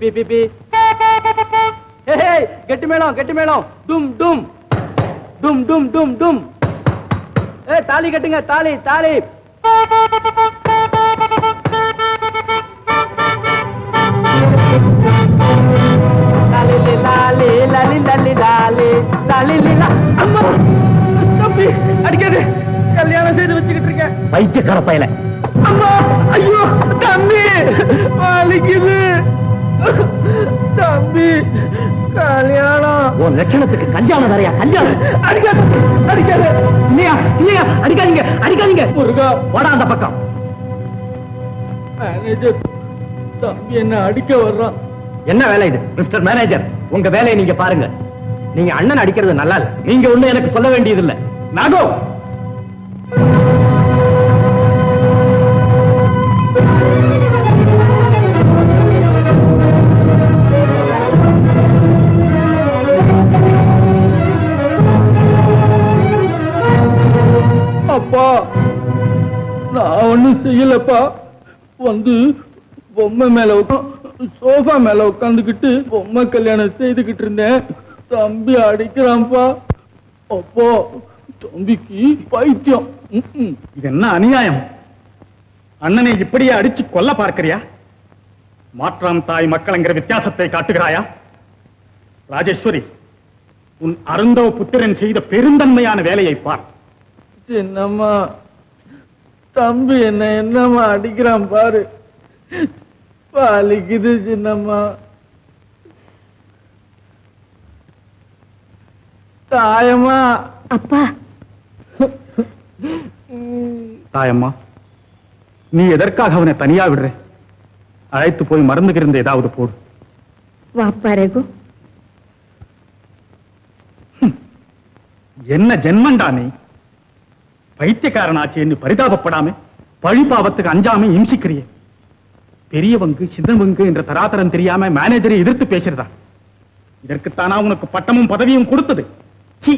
B B B. ஹே கெட்டி மேளம் டும் டும் டும் டும் டும் டும். தாலி கட்டுங்க, தாலி தாலி. அம்மா தம்பி அடிக்காது, கல்யாணம் செய்து வச்சுக்கிட்டு இருக்கேன். பைத்தியக்கார பயல. அம்மா ஐயோ தம்பி வலிக்குது. தம்பி கல்யாணம். உன் லட்சணத்துக்கு கல்யாணம் வேறையா? கல்யாணம் அடிக்காது அடிக்காது. இல்லையா இல்லையா? அடிக்காதீங்க அடிக்காதீங்க. முருகா போடா அந்த பக்கம். மேனேஜர் தம்பி என்ன அடிக்க வர்றான். என்ன வேலை இது மிஸ்டர் மேனேஜர்? உங்க வேலையை நீங்க பாருங்க. நீங்க அண்ணன் அடிக்கிறது நல்லா இல்ல. நீங்க ஒண்ணு எனக்கு சொல்ல வேண்டியது இல்ல. நாகோ அப்பா நான் ஒண்ணும் செய்யலப்பா. வந்து பொம்மை மேல சோஃபா மேல உட்காந்துக்கிட்டு பொம்மை கல்யாணம் செய்துகிட்டு இருந்தேன். தம்பி அடிக்கிறான்ப்பா. அப்போ தம்பிக்கு பைத்தியம். இது என்ன அநியாயம்? அண்ணனை இப்படியே அடிச்சு கொல்ல பார்க்கிறியா? மாற்றாம் தாய் மக்கள்ங்கிற வித்தியாசத்தை காட்டுகிறாயா? ராஜேஸ்வரி, உன் அருந்தவ புத்திரன் செய்த பெருந்தன்மையான வேலையை பார். சின்னம்மா தம்பி என்னம்மா அடிக்கிறான் பாரு. பாலிக்குது சின்னம்மா. தாயம்மா. அப்பா. தாயம்மா, நீ எதற்காக அவனை தனியா விடுற? அழைத்து போய் மருந்துகிருந்த ஏதாவது போடு. வாப்பா ரகு. என்ன ஜென்மண்டா நீ? பைத்தியக்காரனாச்சு என்று பரிதாபப்படாம பழி பாவத்துக்கு அஞ்சாம இம்சிக்கிறியே. பெரியவங்கு சின்னவங்கு என்ற தராதரம் தெரியாம மேனேஜரை எதிர்த்து பேசுறதா? இதற்குத்தானா உனக்கு பட்டமும் பதவியும் கொடுத்தது? சீ,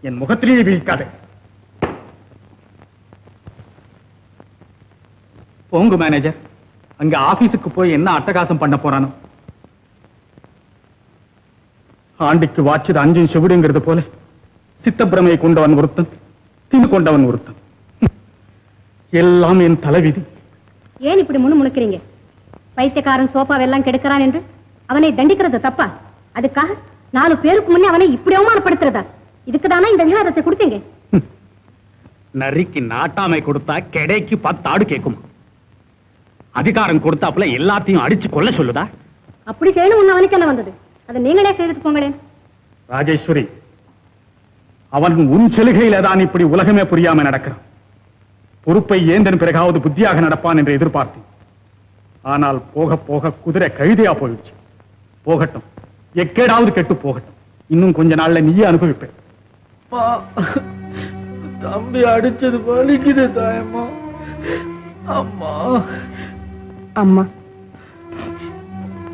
என் முகத்திலேயே வீழ்க்காதே. போங்க மேனேஜர், அங்க ஆபீஸுக்கு போய் என்ன அட்டகாசம் பண்ண போறானோ. ஆண்டிக்கு வாச்சது அஞ்சும் செவிடுங்கிறது போல சித்தப்பிரமையை கொண்டவன் ஒருத்தன், தின்னு கொண்டவன் ஒருத்தன். எல்லாம் என் தலைவிதி. ஏன் இப்படி முணுமுணுக்கிறீங்க? பைத்தியக்காரன் சோபாவெல்லாம் கெடுக்கிறான் என்று அவனை தண்டிக்கிறது தப்பா? அதுக்காக 4 பேருக்கு முன்னே அவனை இப்படி அவமானப்படுத்துறதா? இதுக்குதானே இந்த விவாதத்தை கொடுத்தீங்க? நரிக்கு நாட்டாமை கொடுத்தா கிடைக்கு 10 ஆடு கேட்கும். அதிகாரம் கொடுத்தாப்புல எல்லாத்தையும் அடிச்சு கொல்ல சொல்லுதா? அப்படி செய்யணும் அவனுக்கு என்ன வந்தது? அதை நீங்களே செய்துட்டு போங்களேன். ராஜேஸ்வரி, அவன் உன் செலுகையில தான் இப்படி உலகமே புரியாம நடக்கிறான். பொறுப்பை ஏந்தன் பிறகாவது புத்தியாக நடப்பான் என்று எதிர்பார்த்தேன். ஆனால் போக போக குதிரை கழுதையா போயிடுச்சு. போகட்டும், எக்கேடாவது கெட்டு போகட்டும். இன்னும் கொஞ்ச நாள்ல நீயே அனுபவிப்பேன். தம்பி அடிச்சது வலிக்குது தாயம்மா. அம்மா. அம்மா,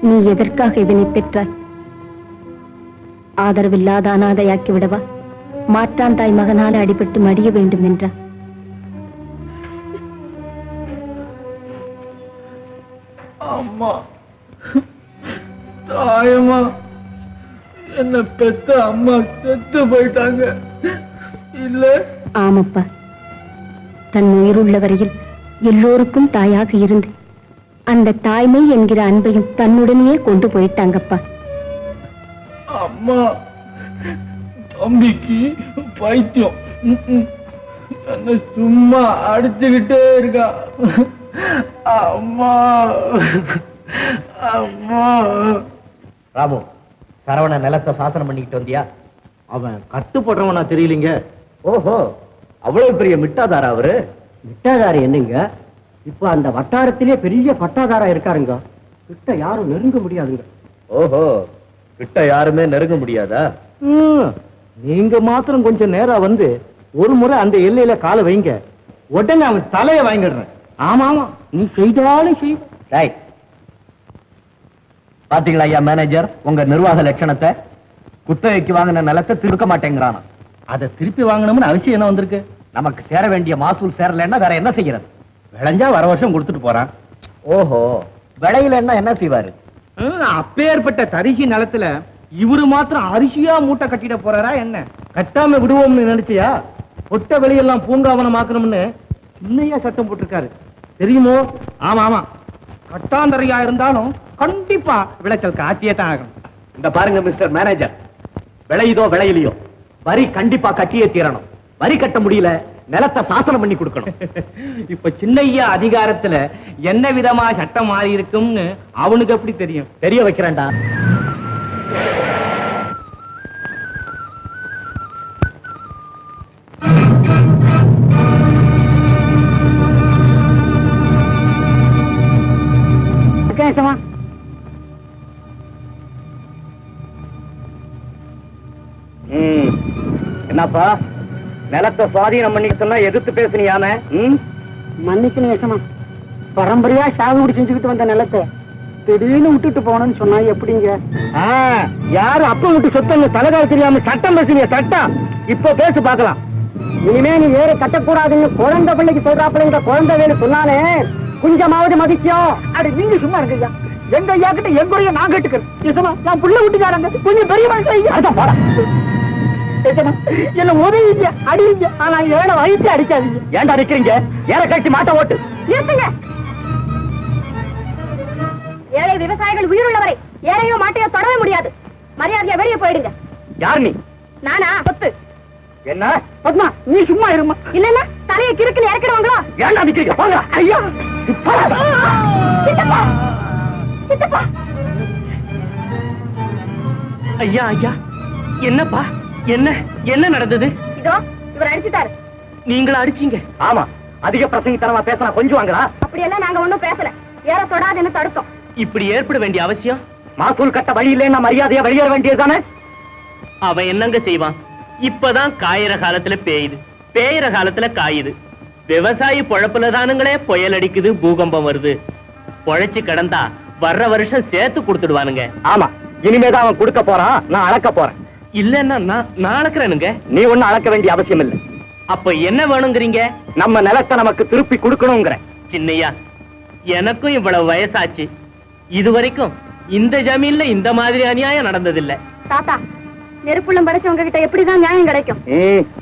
நீ எதற்காக இதனை பெற்றாய்? ஆதரவில்லாத அனாதையாக்கி விடவா? மாற்றான் தாய் மகனால அடிபட்டு மடிய வேண்டும் என்றா? அம்மா, தாயம்மா, என்ன பெத்த அம்மா செத்து போயிட்டாங்க இல்ல? ஆமப்பா, தன் உயிருள்ள வரையில் எல்லோருக்கும் தாயாக இருந்து அந்த தாய்மை என்கிற அன்பையும் தன்னுடனே கொண்டு போயிட்டாங்கப்பா. அம்மா, தம்பிக்கு பைத்தியம். என்ன சும்மா அடிச்சுக்கிட்டே இருக்கா. அம்மா அம்மா. ராமு, சரவண நிலத்தை சாசனம் பண்ணிக்கிட்டு வந்தியா? அவன் கட்டு போடுறவனா தெரியலீங்க. ஓஹோ, அவ்வளவு பெரிய மிட்டாதாரா அவரு? மிட்டாதாரி என்னங்க, இப்ப அந்த வட்டாரத்திலே பெரிய பட்டாதாரா இருக்காருங்க. கிட்ட யாரும் நெருங்க முடியாதுங்க. ஓஹோ, கிட்ட யாருமே நெருங்க முடியாதா? நீங்க மாத்திரம் கொஞ்சம் நேரம் வந்து ஒரு முறை அந்த எல்லையில காலை வைங்க, உடனே அவன் தலையை வாங்கிடுறேன். ஆமா ஆமா, நீ செய்தாலும் செய். பாத்தீங்களா ஐயா மேனேஜர், உங்க நிர்வாக லட்சணத்தை? குத்தகைக்கு வாங்கின நிலத்தை திருக்க மாட்டேங்கிறான். அதை திருப்பி வாங்கணும்னு அவசியம் என்ன வந்திருக்கு? நமக்கு சேர வேண்டிய மாசூல் சேரலன்னா வேற என்ன செய்யறது? விளைஞ்சா வர வருஷம் கொடுத்துட்டு போறான். ஓஹோ, விளையில என்ன செய்வாரு? அப்பேற்பட்ட தரிசி நிலத்துல இவரு மாத்திரம் அரிசியா மூட்டை கட்டிட போறாரா என்ன? கட்டாம விடுவோம்னு நினைச்சியா? பொட்ட வெளியெல்லாம் பூங்காவனமாக்கணும்னு இன்னையா சட்டம் போட்டிருக்காரு தெரியுமோ? ஆமா ஆமா, கட்டாந்தரையா இருந்தாலும் கண்டிப்பா விளைச்சல் காட்டியே தான் ஆகணும். இந்த பாருங்க மிஸ்டர் மேனேஜர், விளையுதோ விளையிலையோ வரி கண்டிப்பா கட்டியே தீரணும். வரி கட்ட முடியல, நிலத்தை சாசனம் பண்ணி கொடுக்கணும். இப்ப சின்னையா அதிகாரத்துல என்ன விதமா சட்டம் மாறி இருக்கும்னு அவனுக்கு எப்படி தெரியும்? தெரிய வைக்கிறேன்டா. என்னப்பா, நிலத்தை சுவாதீனம் பண்ணிக்க சொன்னா எதிர்த்து பேசுனியாம? மன்னிக்கணும் யசமா, பரம்பரையா சாகுபடி செஞ்சுக்கிட்டு வந்த நிலத்தை திடீர்னு விட்டுட்டு போனோம்னு சொன்னா எப்படிங்க? யாரு அப்ப விட்டு சொத்தங்க தலைகால தெரியாம சட்டம் பேசுறீங்க? சட்டம் இப்ப பேசு பார்க்கலாம். இனிமே நீ வேற கட்டக்கூடாதுன்னு குழந்தை பிள்ளைக்கு சொல்றாப்பிள்ளைங்க. குழந்தை வேறு சொன்னாலே கொஞ்சமாவது மதிக்கும். அட நீங்க சும்மா இருக்கையா, எங்க ஐயா கிட்ட எங்கூடைய நான் கேட்டுக்கிறேன். யசமா, நான் புள்ள விட்டுக்காரங்க, கொஞ்சம் பெரிய மனுஷன் போட. என்ன உதவிங்க, அடிங்க, ஆனா ஏழை வயிற்று அடிக்காதீங்க. ஏன்டா அடிக்கிறீங்க? ஏழை கட்சி மாட்ட ஓட்டு. நிறுத்துங்க. ஏழை விவசாயிகள் உயிருள்ளவரை ஏழையோ மாட்டையோ தொடவே முடியாது. மரியாதையா வெளியே போயிடுங்க. யார் நீ? நானா? சொத்து. என்ன பத்மா, நீ சும்மா இருமா. இல்லன்னா தலையை கிறுக்குன்னு இறக்கிடுவாங்களோ? ஏன்டா அடிக்கிறீங்க? போங்க. ஐயா சித்தப்பா, சித்தப்பா. ஐயா ஐயா, என்னப்பா, என்ன என்ன நடந்தது? இதோ இவர் அடிச்சுட்டாரு. நீங்களா அடிச்சீங்க? ஆமா, அதிக பிரசங்கித்தனமா பேசினா கொஞ்சம் வாங்கடா. அப்படியெல்லாம் நாங்க ஒண்ணும் பேசல. ஏற தொடாதுன்னு தடுத்தோம். இப்படி ஏற்பட வேண்டிய அவசியம்? மாசூல் கட்ட வழி இல்லைன்னா மரியாதையா வெளியேற வேண்டியதுதானே? அவன் என்னங்க செய்வான்? இப்பதான் காயிற காலத்துல பேயுது, பேயிற காலத்துல காயுது. விவசாயி பொழப்புல தானுங்களே புயல் அடிக்குது, பூகம்பம் வருது. பொழைச்சு கிடந்தா வர்ற வருஷம் சேர்த்து கொடுத்துடுவானுங்க. ஆமா, இனிமேதான் அவன் கொடுக்க போறான், நான் அளக்க போறேன். இல்லன்னா நான் அளக்குறேனுங்க. நீ ஒண்ணு அளக்க வேண்டிய அவசியம் இல்லை. அப்ப என்ன வேணுங்கிறீங்க? நம்ம நிலத்தை நமக்கு திருப்பி கொடுக்கணுங்கிற. சின்னையா, எனக்கும் இவ்வளவு வயசாச்சு, இதுவரைக்கும் இந்த ஜமீன்ல இந்த மாதிரி அநியாயம் நடந்ததில்லை. தாத்தா, நெருப்புள்ளம் படைச்சவங்க கிட்ட எப்படிதான் நியாயம் கிடைக்கும்?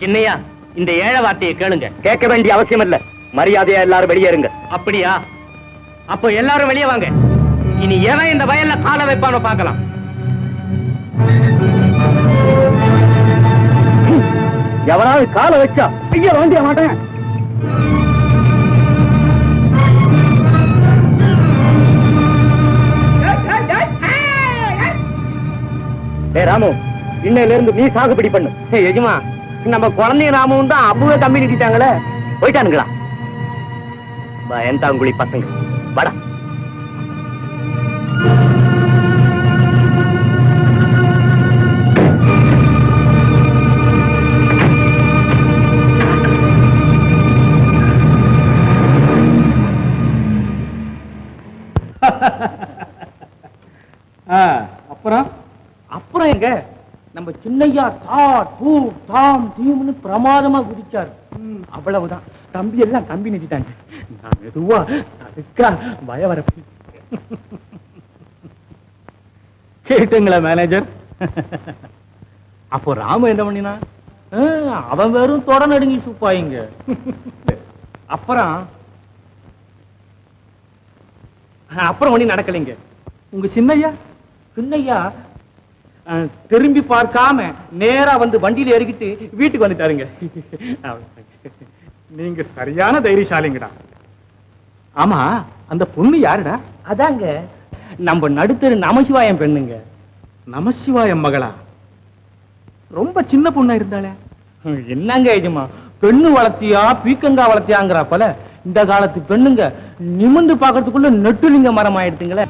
சின்னையா, இந்த ஏழை வார்த்தையை கேளுங்க. கேட்க வேண்டிய அவசியம் இல்ல, மரியாதையா எல்லாரும் வெளியேறுங்க. அப்படியா? அப்போ எல்லாரும் வெளியே வாங்க. இனி எவன் இந்த வயல்ல கால வைப்பானோ பார்க்கலாம். எவனாவது கால வச்சா ஐயா வேண்டிய மாட்டேன். ராமு, இன்னையில இருந்து நீ சாகுபடி பண்ணு. எஜமா, நம்ம குழந்தைய ராமும் தான் அப்பவே தம்பி நிறுத்திட்டாங்களே. போயிட்டானுங்களா? பயந்தாங்குழி பசங்க. வாடா. அப்புறம் அப்புறம் எங்க நம்ம சின்னையா தாம் தீம்னு பிரமாதமா குதிச்சாரு. அவ்வளவுதான், தம்பி எல்லாம் தம்பி நிறுத்திட்டாங்க. நான் மெதுவா அதுக்கா பய வர கேட்டுங்களா மேனேஜர்? அப்போ ராம என்ன பண்ணினா? அவன் வெறும் தொட நடுங்கி சூப்பாயிங்க. அப்புறம் ஒண்ணு நடக்கலைங்க. உங்க சின்னையா திரும்பி பார்க்காம நேரா வந்து வண்டியில ஏறிக்கிட்டு வீட்டுக்கு வந்துட்டாருங்க. நீங்க சரியான தைரியசாலிங்கடா. ஆமா, அந்த பொண்ணு யாருடா? அதாங்க நம்ம நடுத்தரு நமசிவாயம் பெண்ணுங்க. நமசிவாயம் மகளா? ரொம்ப சின்ன பொண்ணா இருந்தாளே. என்னங்க எஜமா, பெண்ணு வளர்த்தியா பீக்கங்கா வளர்த்தியாங்கிற போல இந்த காலத்து பெண்ணுங்க நிமிந்து பாக்கிறதுக்குள்ள நெட்டுலிங்க மரம் ஆயிடுதுங்களே.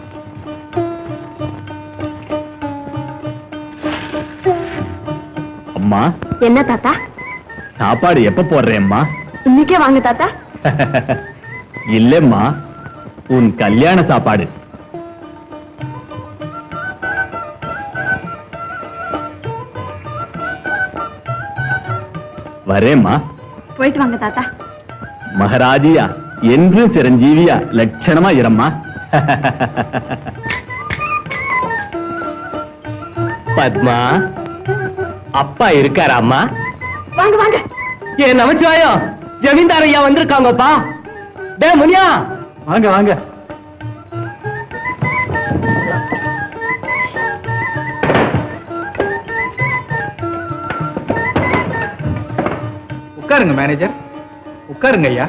அம்மா, என்ன தாத்தா? சாப்பாடு எப்ப போடுறேம்மா? இன்னைக்கே வாங்க தாத்தா. இல்லம்மா, உன் கல்யாண சாப்பாடு. வரேம்மா. போயிட்டு வாங்க தாத்தா. மகாராஜியா என்று சிரஞ்சீவியா லட்சணமா இரம்மா. பத்மா, அப்பா இருக்காராம்மா? வாங்க வாங்க. ஏன் நமச்சிவாயம், ஜமீன்தார் ஐயா வந்திருக்காங்கப்பா. டே முனியா, வாங்க வாங்க. உட்காருங்க மேனேஜர், உட்காருங்க ஐயா.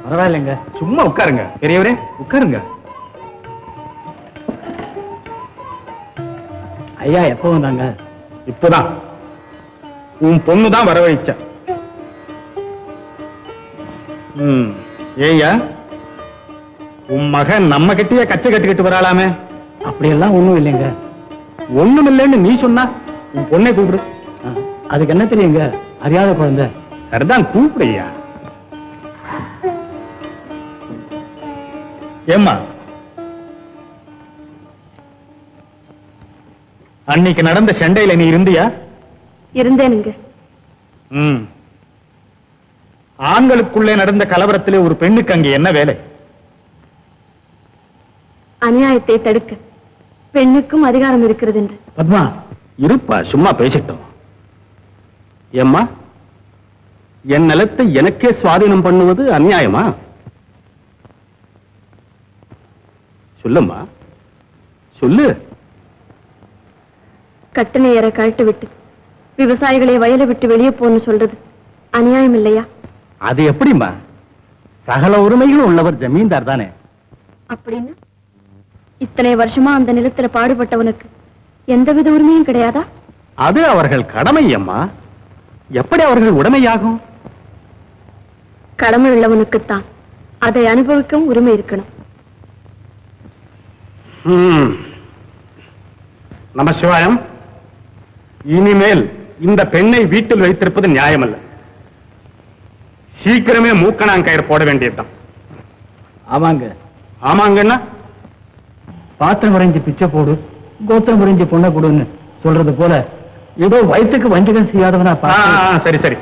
பரவாயில்லைங்க, சும்மா உட்காருங்க. பெரியவரே உட்காருங்க. ஐயா எப்போ வந்தாங்க? இப்பதான். உன் பொண்ணுதான் வரவழைச்ச. ஏய்யா, உன் மகன் நம்ம கிட்டயே கச்சை கட்டிக்கிட்டு வராளாமே? அப்படியெல்லாம் ஒண்ணும் இல்லைங்க. ஒண்ணும் இல்லைன்னு நீ சொன்னா உன் பொண்ணை கூப்பிடு. அதுக்கு என்ன தெரியுங்க, அறியாத குழந்தை. சரிதான், கூப்பிடுயா. ஏம்மா, அன்னைக்கு நடந்த சண்டையில நீ இருந்தியா? இருந்தேனுங்க. ஆண்களுக்குள்ளே நடந்த கலவரத்திலே ஒரு பெண்ணுக்கு அங்கே என்ன வேலை? அநியாயத்தை தடுக்க பெண்ணுக்கும் அதிகாரம் இருக்கிறது என்று. பத்மா, இருப்பா, சும்மா பேசிட்டோம். ஏம்மா, என் நிலத்தை எனக்கே சுவாதீனம் பண்ணுவது அநியாயமா? சொல்லுமா, சொல்லு. கட்டணை ஏற கழட்டு விட்டு விவசாயிகளை வயலை விட்டு வெளியே போன்னு சொல்றது அநியாயம் இல்லையா? அது எப்படிமா? சகல உரிமைகளும் உள்ளவர் ஜமீன்தார் தானே. அப்படின்னு இத்தனை வருஷமா அந்த நிலத்துல பாடுபட்டவனுக்கு எந்தவித உரிமையும் கிடையாதா? அது அவர்கள் கடமை அம்மா. எப்படி அவர்கள் உடைமையாகும்? கடமை உள்ளவனுக்குத்தான் அதை அனுபவிக்கவும் உரிமை இருக்கணும். நம சிவாயம். இனிமேல் இந்த பெண்ணை வீட்டில் வைத்திருப்பது நியாயமல்ல. சீக்கிரமே மூக்கணாங்கயிறு போட வேண்டியதுதான். ஆமாங்க. ஆமாங்கன்னா பாத்திரம் வரைஞ்சு பிச்சை போடு, கோத்திரம் வரைஞ்சு பொண்ணை கொடுன்னு சொல்றது போல ஏதோ வயிற்றுக்கு வஞ்சகம் செய்யாதவனா? சரி சரி,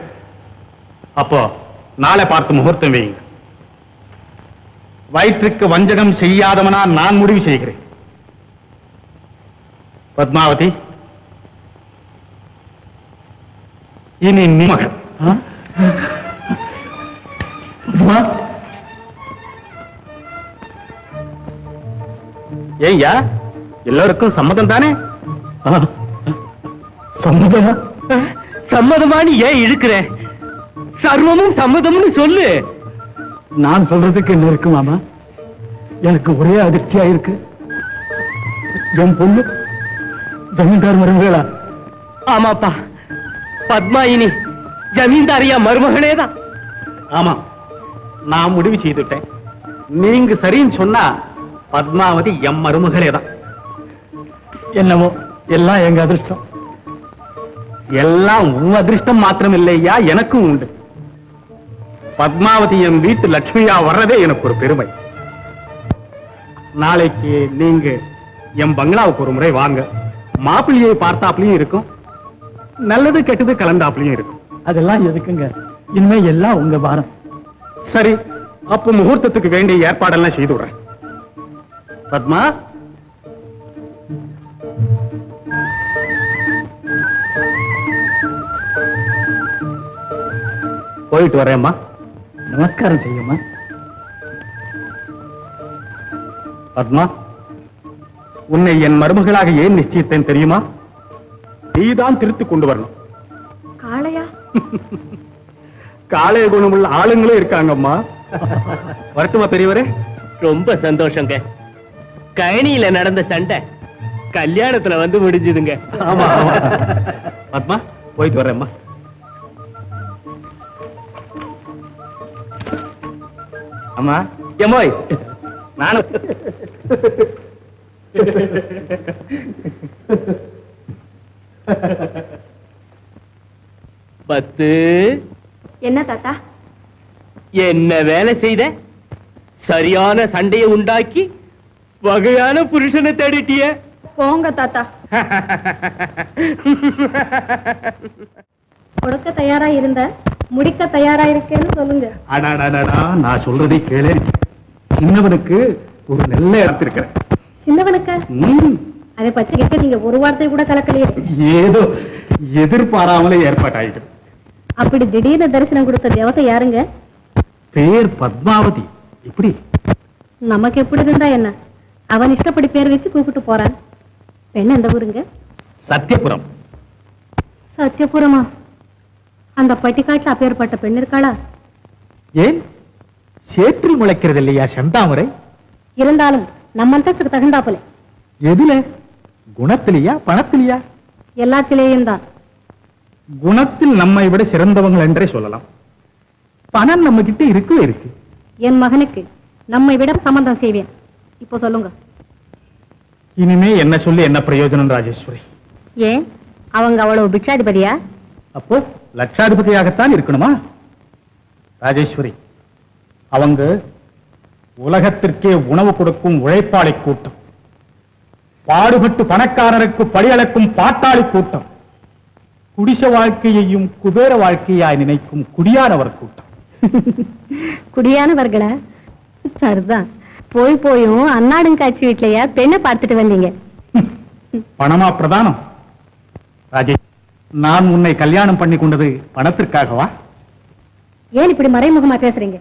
அப்போ நாளை பார்த்து முகூர்த்தம் வையுங்க. வயிற்றுக்கு வஞ்சகம் செய்யாதவனா நான் முடிவு செய்கிறேன். பத்மாவதி, இனி நீ மகள். ஏய்யா, எல்லோருக்கும் சம்மதம் தானே? சம்மதமா? சம்மதமானு ஏன் இழுக்கிறேன்? சர்வமும் சம்மதம்னு சொல்லு. நான் சொல்றதுக்கு என்ன இருக்கு மாமா? எனக்கு ஒரே அதிர்ச்சியா இருக்கு. என் பொண்ணு ஜமீன்தார் மருமகளா? ஆமாப்பா, பத்மாயினி ஜமீன்தாரியா மருமகளேதான். ஆமா, நான் முடிவு செய்துட்டேன். நீங்க சரின்னு சொன்னா பத்மாவதி எம் மருமகளேதான். என்னமோ எல்லாம் எங்க அதிர்ஷ்டம். எல்லாம் உன் அதிர்ஷ்டம் மாத்திரம் இல்லையா, எனக்கும் உண்டு. பத்மாவதி என் வீட்டு லட்சுமியா வர்றதே எனக்கு ஒரு பெருமை. நாளைக்கு நீங்க என் பங்களாவுக்கு ஒரு முறை வாங்க. மாப்பிள்ளையை பார்த்தாப்லயும் இருக்கும், நல்லது கெட்டது கலந்தாப்லயும் இருக்கும். அதெல்லாம் எதுக்குங்க, இனிமே எல்லாம் உங்க பாரம். சரி, அப்ப முகூர்த்தத்துக்கு வேண்டிய ஏற்பாடெல்லாம் செய்து விடுறேன். பத்மா, போயிட்டு வரேம்மா. நமஸ்காரம் செய்யுமா. பத்மா, உன்னை என் மருமகளாக ஏன் நிச்சயித்தேன் தெரியுமா? நீதான் திருத்தி கொண்டு வரணும். காளையா? காளைய குணமுள்ள ஆளுங்களே இருக்காங்கம்மா. வரட்டுமா பெரியவரே? ரொம்ப சந்தோஷங்க. கயனியில நடந்த சண்டை கல்யாணத்துல வந்து முடிஞ்சதுங்க. ஆமா ஆமா. பத்மா, போயிட்டு வரேம்மா. அம்மா, எம்மோய் நானும். பத்து. என்ன தாத்தா? என்ன வேலை செய்த? சரியான சண்டையை உண்டாக்கி வகையான புருஷனை தேடிட்டிய. போங்க தாத்தா. கொடுக்க தயாரா இருந்த முடிக்க தயாரா இருக்கேன்னு சொல்லுங்க. அடாடாடா, நான் சொல்றதை கேளு. சின்னவனுக்கு ஒரு நல்ல இடத்து இருக்கிறேன். சின்னவனுக்கு? அதை பற்றி கேட்க நீங்க ஒரு வார்த்தை கூட கலக்கலையே. ஏதோ எதிர்பாராமலே ஏற்பாட்டாயிட்டு. அப்படி திடீர்னு தரிசனம் கொடுத்த தேவதை யாருங்க? பேர் பத்மாவதி. இப்படி நமக்கு எப்படி இருந்தா என்ன, அவன் இஷ்டப்படி பேர் வச்சு கூப்பிட்டு போறான். பெண் எந்த ஊருங்க? சத்தியபுரம். சத்தியபுரமா? அந்த பட்டிக்காட்டுல அப்பேற்பட்ட பெண் இருக்காளா? ஏன் சேற்றில் முளைக்கிறது இல்லையா செந்தாமரை? இருந்தாலும் நம்ம அந்தஸ்துக்கு தகுந்தாப்புல. எதுல? குணத்திலையா பணத்திலையா? எல்லாத்திலேயும் தான். குணத்தில் நம்மை விட சிறந்தவங்கள் என்றே சொல்லலாம். பணம் நம்ம கிட்ட இருக்கு. என் மகனுக்கு நம்மை விட சம்பந்தம் செய்வேன். இப்போ சொல்லுங்க. இனிமே என்ன சொல்லி என்ன பிரயோஜனம் ராஜேஸ்வரி? ஏன் அவங்க அவ்வளவு பிக்ஷாதிபதியா? அப்போ லட்சாதிபதியாகத்தான் இருக்கணுமா? ராஜேஸ்வரி, அவங்க உலகத்திற்கே உணவு கொடுக்கும் உழைப்பாளி கூட்டம், பாடுபட்டு பணக்காரருக்கு படியளக்கும் பாட்டாளி கூட்டம், குடிச வாழ்க்கையையும் குபேர வாழ்க்கையாய் நினைக்கும் குடியானவர் கூட்டம். குடியானவர்களா? சரிதான். போயும் அன்னாடுங்காட்சி வீட்லயா பெண்ணை பார்த்துட்டு வந்தீங்க? பணமா பிரதானம்? ராஜேஷ், நான் உன்னை கல்யாணம் பண்ணி கொண்டது பணத்திற்காகவா? ஏன் இப்படி மறைமுகமா பேசுறீங்க?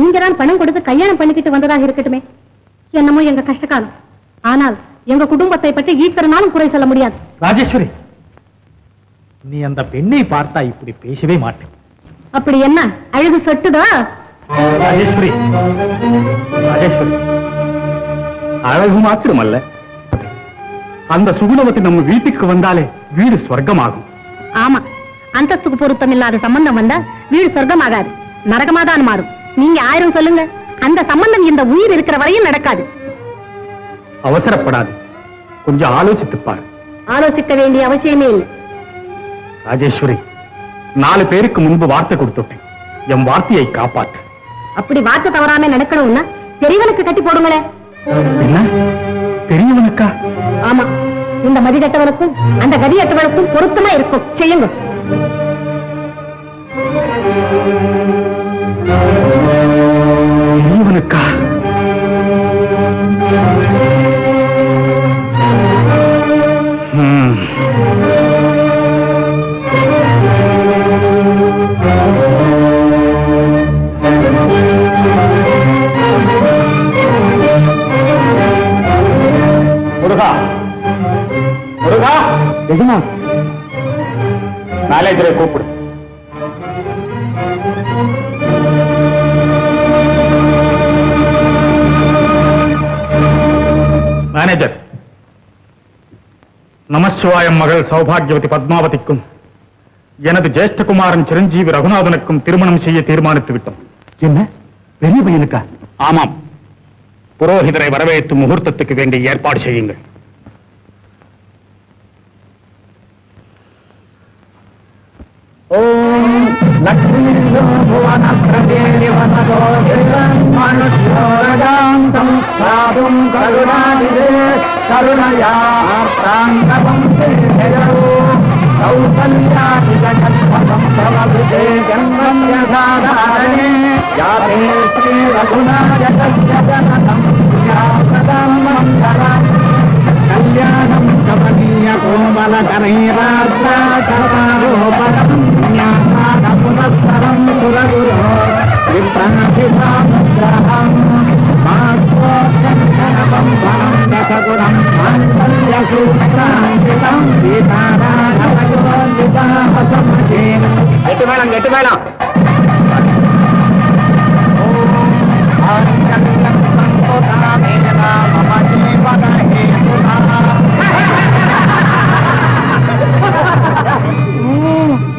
நீங்க தான் பணம் கொடுத்து கல்யாணம் பண்ணிக்கிட்டு வந்ததாக இருக்கட்டுமே. என்னமோ எங்க கஷ்டகாலம். ஆனால் எங்க குடும்பத்தை பற்றி ஈஸ்வரனாலும் குறை சொல்ல முடியாது. ராஜேஸ்வரி, நீ அந்த பெண்ணை பார்த்தா இப்படி பேசவே மாட்டேன். அப்படி என்ன அழகு சொட்டுதா? ராஜேஸ்வரி, அழகு மாத்திரமல்ல, அந்த சுகுணவதி நம்ம வீட்டுக்கு வந்தாலே வீடு சொர்க்கமாகும். ஆமா, அந்தஸ்துக்கு பொருத்தம் இல்லாத சம்பந்தம் வந்தா வீடு சொர்க்கமாகாது, நரகமாதான் மாறும். நீங்க 1000 சொல்லுங்க, அந்த சம்பந்தம் இந்த உயிர் இருக்கிற வரையும் நடக்காது. அவசரப்படாது, கொஞ்சம் ஆலோசித்துப்பார். ஆலோசிக்க வேண்டிய அவசியமே இல்லை. ராஜேஸ்வரி, 4 பேருக்கு முன்பு வார்த்தை கொடுத்துட்டேன். என் வார்த்தையை காப்பாற்று. அப்படி வார்த்தை தவறாம நடக்கணும்னா பெரியவனுக்கு கட்டி போடுங்களே. என்ன பெரியவனுக்கா? ஆமா, இந்த மதிகட்டவனுக்கும் அந்த கதியட்டவனுக்கும் பொருத்தமா இருக்கும். செய்யுங்க. பெரியவனுக்கா? முருகா, முருகா, எஜமா, மேனேஜரை கூப்பிடு. மேனேஜர், நமசிவாயம் மகள் சௌபாகியவதி பத்மாவதிக்கும் எனது ஜேஷ்டகுமாரன் சிரஞ்சீவி ரகுநாதனுக்கும் திருமணம் செய்ய தீர்மானித்து விட்டோம். என்ன, பெரிய பையனுக்கா? ஆமாம். புரோகிதரை வரவேற்று முகூர்த்தத்துக்கு வேண்டிய ஏற்பாடு செய்யுங்கள். ஓம் லக்ஷ்மி புவன பிரதேவி வனதோ மனுஷ்யோரதாம் சம்ஸ்தாதும் கருணாநிதே கருணயா பிராந்தவம் தேஜோ கௌசல்யாதி ஜகத்பதம் பவவிதே ஜன்மன்யதாதாரணே யாதே ஸ்ரீ ரகுநாயகஸ்ய ஜனனம் யாதம் மங்களம் கல்யாணம் கமனீய கோமல கரைராத்ராசரோபரம் ஞானாத புனஸ்தரம் சுரகுரோ விப்ராபிதாமுத்ரஹம் மாஸ்வோச்சந்தனபம் வரம் தசகுணம் மாங்கல்யசூத்ராங்கிதம் சீதாராதவயோதிதாமசமதே. எட்டு மேளம்.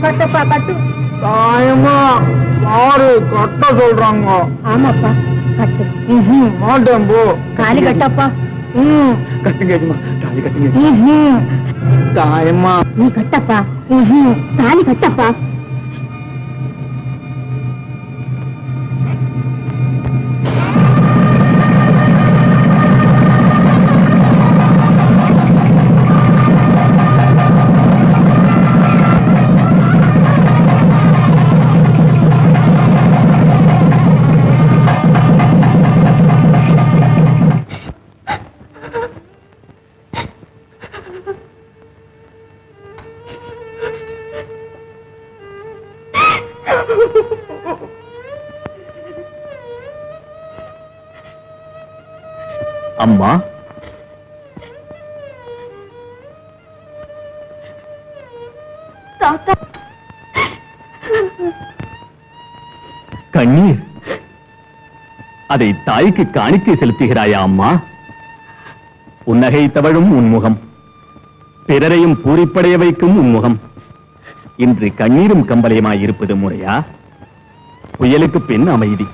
கட்டப்பா கட்டு. தாயமா யாரு கட்ட சொல்றாங்க? ஆமாப்பா கட்டு. மாட்டேன் போ. காலி கட்டப்பா. கட்டுங்க எஜமா, தாலி கட்டுங்க. தாயமா நீ கட்டப்பா. தாலி கட்டப்பா. அம்மா, தாத்தா, கண்ணீர் அதை தாய்க்கு காணிக்கை செலுத்துகிறாயா அம்மா? புன்னகை தவழும் உன்முகம், பிறரையும் பூரிப்படைய வைக்கும் உன்முகம் இன்று கண்ணீரும் கம்பளையுமாய் இருப்பது முறையா? புயலுக்கு பின் அமைதி,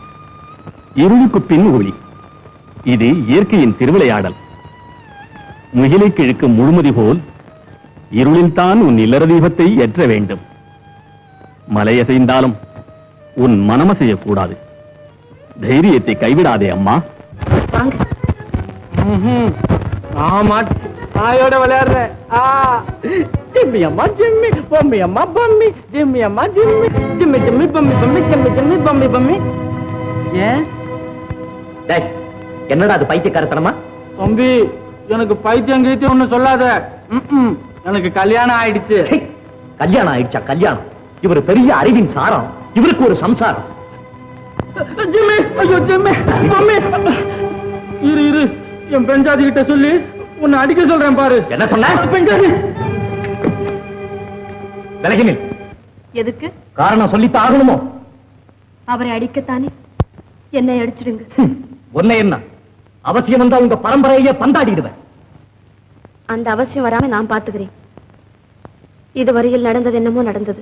இருளுக்கு பின் ஒளி. இது இயற்கையின் திருவிளையாடல். முகிலை கிழக்கும் முழுமதி போல் இருளில் தான் உன் இல்லற தீபத்தை ஏற்ற வேண்டும். மலையசைந்தாலும் உன் மனமசையக்கூடாது. தைரியத்தை கைவிடாதே அம்மா. வாங்க. ஆமா, தாயோட விளையாடுறேன். ஜிம்மி அம்மா ஜிம்மி, பொம்மி அம்மா பொம்மி, ஜிம்மி அம்மா Jimmy, Jimmy Jimmy Bommi Bommi, Jimmy Jimmy Bommi Bommi. ஏன் என்னடா அது பைத்தியக்காரத்தனமா? தம்பி, எனக்கு பைத்தியம் கீத்தியம் ஒண்ணு சொல்லாத. எனக்கு கல்யாணம் ஆயிடுச்சு. கல்யாணம் ஆயிடுச்சா? கல்யாணம் இவர் பெரிய அறிவின் சாரம், இவருக்கு ஒரு சம்சாரம். ஜிம்மி, ஐயோ ஜிம்மி, மம்மி, இரு இரு, என் பெஞ்சாதி கிட்ட சொல்லி உன்னை அடிக்க சொல்றேன் பாரு. என்ன சொன்ன? பெஞ்சாதி விலகினில். எதுக்கு? காரணம் சொல்லித்தான் ஆகணுமோ? அவரை அடிக்கத்தானே. என்னை அடிச்சிடுங்க. ஒன்னே என்ன அவசியம் வந்தா உங்க பரம்பரையே பந்தாடிடுவேன். அந்த அவசியம் வராம நான் பாத்துக்கிறேன். இதுவரையில் நடந்தது என்னமோ நடந்தது.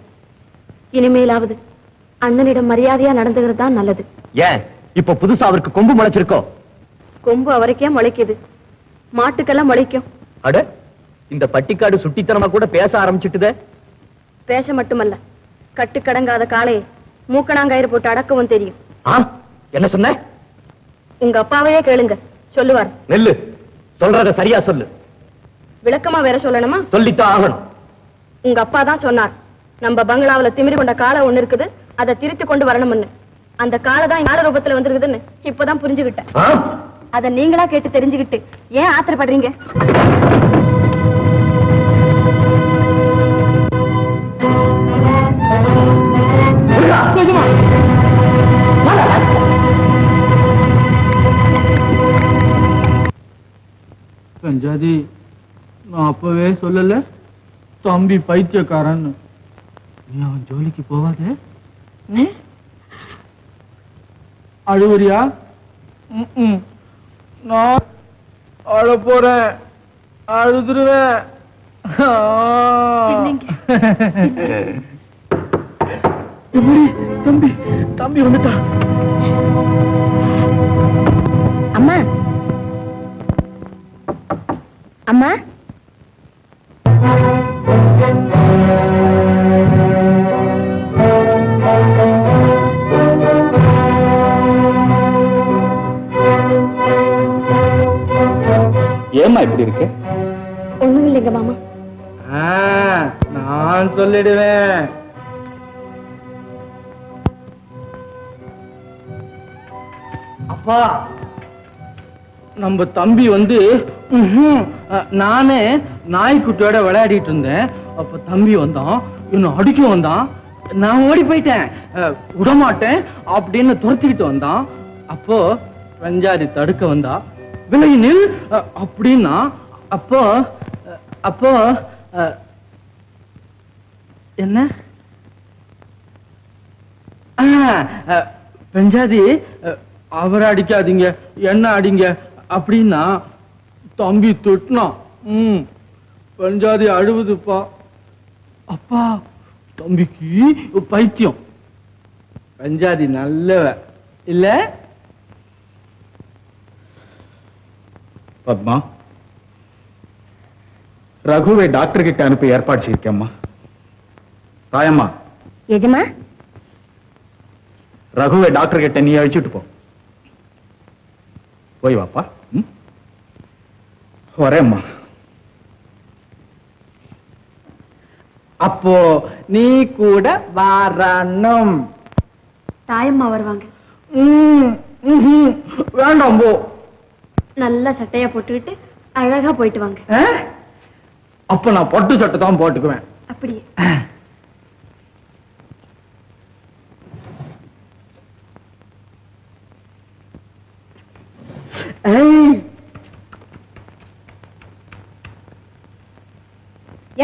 இனிமேலாவது அண்ணனிடம் மரியாதையா நடந்துகிறது தான் நல்லது. ஏன் இப்ப புதுசா அவருக்கு கொம்பு முளைச்சிருக்கோ? கொம்பு அவருக்கே முளைக்குது, மாட்டுக்கெல்லாம் முளைக்கும். அட, இந்த பட்டிக்காடு சுட்டித்தனமா கூட பேச ஆரம்பிச்சுட்டுதே. பேச மட்டுமல்ல, கட்டுக்கடங்காத காளையை மூக்கணாங்கயிறு போட்டு அடக்கவும் தெரியும். என்ன சொன்ன? உங்க அப்பாவையே கேளுங்க, சொல்லுவார். நெல்லு, சொல்றத சரியா சொல்லு. விளக்கமா வேற சொல்லணுமா? சொல்லித்தான் ஆகணும். உங்க அப்பா தான் சொன்னார், நம்ம பங்களாவுல திமிரி கொண்ட காளை ஒண்ணு இருக்குது, அதை திருத்தி கொண்டு வரணும்னு. அந்த காளை தான் யார ரூபத்துல வந்திருக்குதுன்னு இப்பதான் புரிஞ்சுக்கிட்டேன். அதை நீங்களா கேட்டு தெரிஞ்சுக்கிட்டு ஏன் ஆத்திரப்படுறீங்க? பெஞ்சாதி, நான் அப்பவே சொல்லல தம்பி பைத்தியக்காரன். நீ அவன் ஜோலிக்கு போவாதே. நீ அழுவரியா? நான் அழ போறேன், அழுதுருவேன். தம்பி தம்பி வந்துட்டா. அம்மா, அம்மா, ஏம்மா இப்படி இருக்கு? ஒண்ணும் இல்லைங்க மாமா. நான் சொல்லிடுவேன். அப்பா, நம்ம தம்பி வந்து நானே நாய்க்குட்டியோட விளையாடிட்டு இருந்தேன். அப்ப தம்பி வந்தான், இன்னும் அடிக்க வந்தான். நான் ஓடி போயிட்டேன், விடமாட்டேன் அப்படின்னு துரத்திக்கிட்டு வந்தான். அப்போ வெஞ்சாரி தடுக்க வந்தா, விலகி நில் அப்படின்னா. அப்போ அப்போ என்ன பெஞ்சாதி, அவரை அடிக்காதீங்க, என்ன அடிங்க அப்படின்னா தம்பி தொட்டினான். பெஞ்சாதி அழுவுதுப்பா. அப்பா, தம்பிக்கு பைத்தியம். பெஞ்சாதி நல்லவ இல்ல? பத்மா, ரகுவை டாக்டர் கிட்ட அனுப்பி ஏற்பாடு செய்யிருக்கேம்மா. தாயம்மா, எதுமா? ரகுவை டாக்டர் கிட்ட நீ அழிச்சுட்டு போ. போய் வாப்பா. வரேம்மா. அப்போ நீ கூட வரணும். தாயம்மா வருவாங்க. வேண்டாம், போ. நல்ல சட்டையா போட்டுக்கிட்டு அழகா போயிட்டு வாங்க. அப்ப நான் பட்டு சட்டை தான் போட்டுக்குவேன். அப்படியே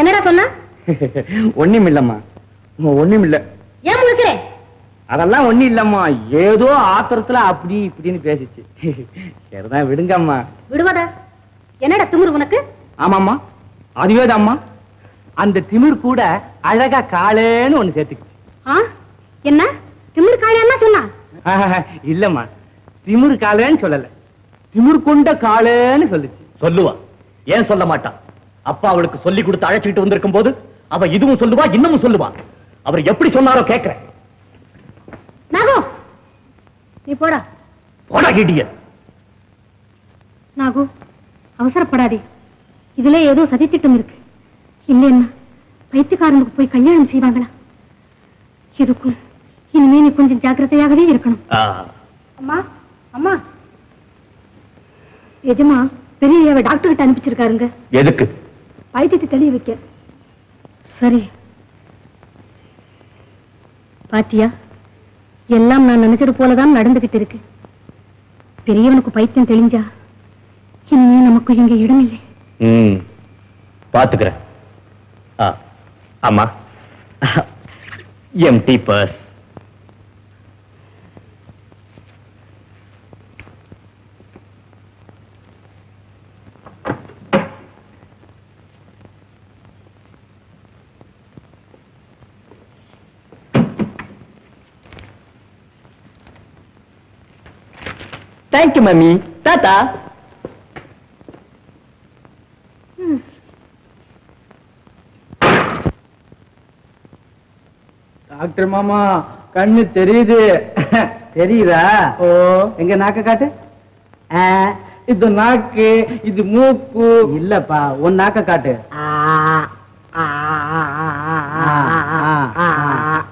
என்னடா சொன்ன? ஒண்ணும் இல்லம்மா, ஒண்ணும் இல்ல. ஏன் முழுக்கிறே? அதெல்லாம் ஒண்ணும் இல்லம்மா, ஏதோ ஆத்திரத்துல அப்படி இப்படின்னு பேசிச்சு. சரிதான், விடுங்கம்மா. விடுவதா? என்னடா திமிரு உனக்கு? ஆமாம்மா, அதுவேதாம்மா. அந்த திமிர் கூட அழகா காலேன்னு ஒண்ணு சேர்த்துக்குச்சு. என்ன திமிரு காளையா சொன்னா? இல்லம்மா, திமிரு காலேன்னு சொல்லல, திமிர் கொண்ட காலேன்னு சொல்லுச்சு. சொல்லுவா, ஏன் சொல்ல மாட்டான்? அப்பா அவளுக்கு சொல்லி கொடுத்து அழைச்சிட்டு வந்திருக்கும் போது அவ இதுவும் சொல்லுவா, இன்னமும் சொல்லுவா. அவர் எப்படி சொன்னாரோ கேட்கிறேன். நாகு, நீ போடா. போடா கிட்டிய. நாகு, அவசரப்படாதே. இதுல ஏதோ சதித்திட்டம் இருக்கு. இல்லைன்னா பைத்தியக்காரனுக்கு போய் கல்யாணம் செய்வாங்களா? எதுக்கும் இனிமே நீ கொஞ்சம் ஜாக்கிரதையாகவே இருக்கணும். அம்மா, அம்மா, எஜமா பெரிய டாக்டர் கிட்ட அனுப்பிச்சிருக்காருங்க. எதுக்கு? பைத்தியத்தை தெளிய வைக்க. சரி, பாத்தியா, எல்லாம் நான் நினைச்சது போலதான் நடந்துகிட்டு இருக்கு. பெரியவனுக்கு பைத்தியம் தெளிஞ்சா இனிமே நமக்கு இங்க இடம் இல்லை. பாத்துக்கிறேன். அம்மா, எம்டி பர்ஸ். Thank you mummy. தாத்தா. டாக்டர் மாமா, கண்ணு தெரியுது. தெரியுதா? ஓ, எங்க நாக்க காட்டு. இது நாக்கு, இது மூக்கு. இல்லப்பா, உன் நாக்க காட்டு.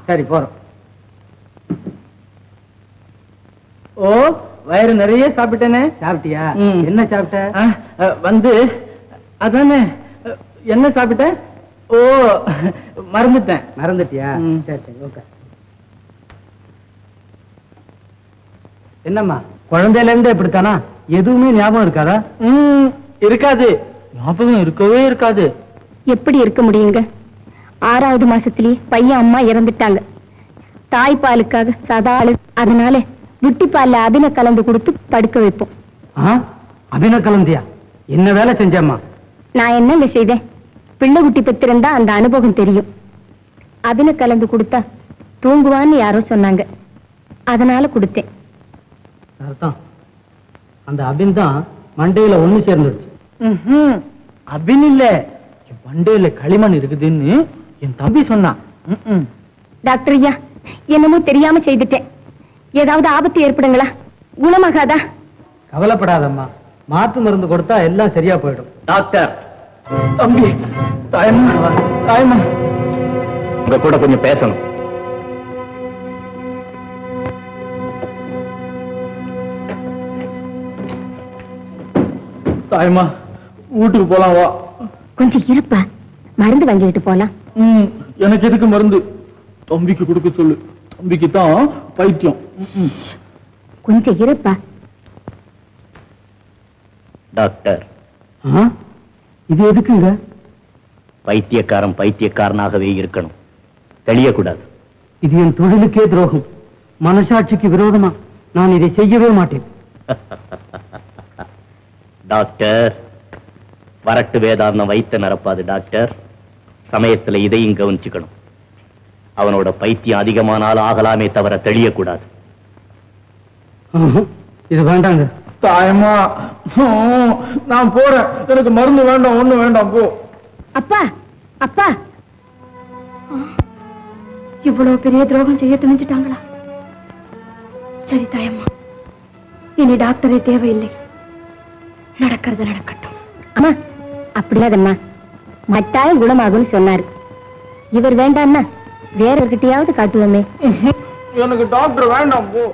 சரி, போறோம். ஓ, வயிறு நிறைய சாப்பிட்டேனே. சாப்பிட்டியா? என்ன சாப்பிட்ட? வந்து அதானே, என்ன சாப்பிட்ட? ஓ, மறந்துட்டேன். மறந்துட்டியா? சரி சரி, ஓகே. என்னம்மா, குழந்தையில இருந்து இப்படித்தானா? எதுவுமே ஞாபகம் இருக்காதா? இருக்காது, ஞாபகம் இருக்கவே இருக்காது. எப்படி இருக்க முடியுங்க? 6வது மாசத்திலேயே பையன் அம்மா இறந்துட்டாங்க. தாய்ப்பாலுக்காக சதா அழு. அதனால விட்டிப்பால்ல அபின கலந்து கொடுத்து படுக்க வைப்போம். அபின கலந்தியா? என்ன வேலை செஞ்சம்மா? நான் என்னங்க செய்தேன்? பிள்ளை குட்டி பெற்றிருந்தா அந்த அனுபவம் தெரியும். அபின கலந்து கொடுத்தா தூங்குவான்னு யாரோ சொன்னாங்க, அதனால கொடுத்தேன். அர்த்தம், அந்த அபின் தான் மண்டையில ஒண்ணு சேர்ந்துருச்சு. அபின் இல்ல, மண்டையில களிமண் இருக்குதுன்னு என் தம்பி சொன்னான். டாக்டர் ஐயா, என்னமோ தெரியாம செய்துட்டேன். ஏதாவது ஆபத்து ஏற்படுங்களா? குணமாகாதா? கவலைப்படாதம்மா, மாற்று மருந்து கொடுத்தா எல்லாம் சரியா போயிடும். டாக்டர், தம்பி, தாயம்மா, தாயம்மா, உங்க கூட கொஞ்சம் பேசணும். தாயம்மா, வீட்டுக்கு போலாம் வா. கொஞ்சம் இருப்பா, மருந்து வாங்கிட்டு போலாம். எனக்கு எதுக்கு மருந்து? தம்பிக்கு கொடுக்க சொல்லு, தம்பிக்கு தான் பைத்தியம். கொஞ்சம் இருப்பா. டாக்டர், இது எதுக்குங்க? பைத்தியக்காரன் பைத்தியக்காரனாகவே இருக்கணும், தெளியக்கூடாது. இது என் தொழிலுக்கே துரோகம். மனசாட்சிக்கு விரோதமா நான் இதை செய்யவே மாட்டேன். டாக்டர், வரட்டு வேதாந்தம் வைத்த நிரப்பாது டாக்டர். சமயத்துல இதையும் கவனிச்சுக்கணும். அவனோட பைத்தியம் அதிகமானால் ஆகலாமே தவிர தெளியக்கூடாது. இது வேண்டாங்க. தாயம்மா, நான் போறேன். எனக்கு மருந்து வேண்டாம், ஒண்ணு வேண்டாம், போ. அப்பா, அப்பா, இவ்வளவு பெரிய துரோகம் செய்ய துணிஞ்சிட்டாங்களா? சரி தாயம்மா, இனி டாக்டரே தேவையில்லை. நடக்கிறது நடக்கட்டும். அம்மா, அப்படியாதம்மா, மட்டாயம் குணமாகும்னு சொன்னாரு. இவர் வேண்டாம்னா வேற ஒருகிட்டயாவது காட்டுவோமே. எனக்கு டாக்டர் வேண்டாம், போ.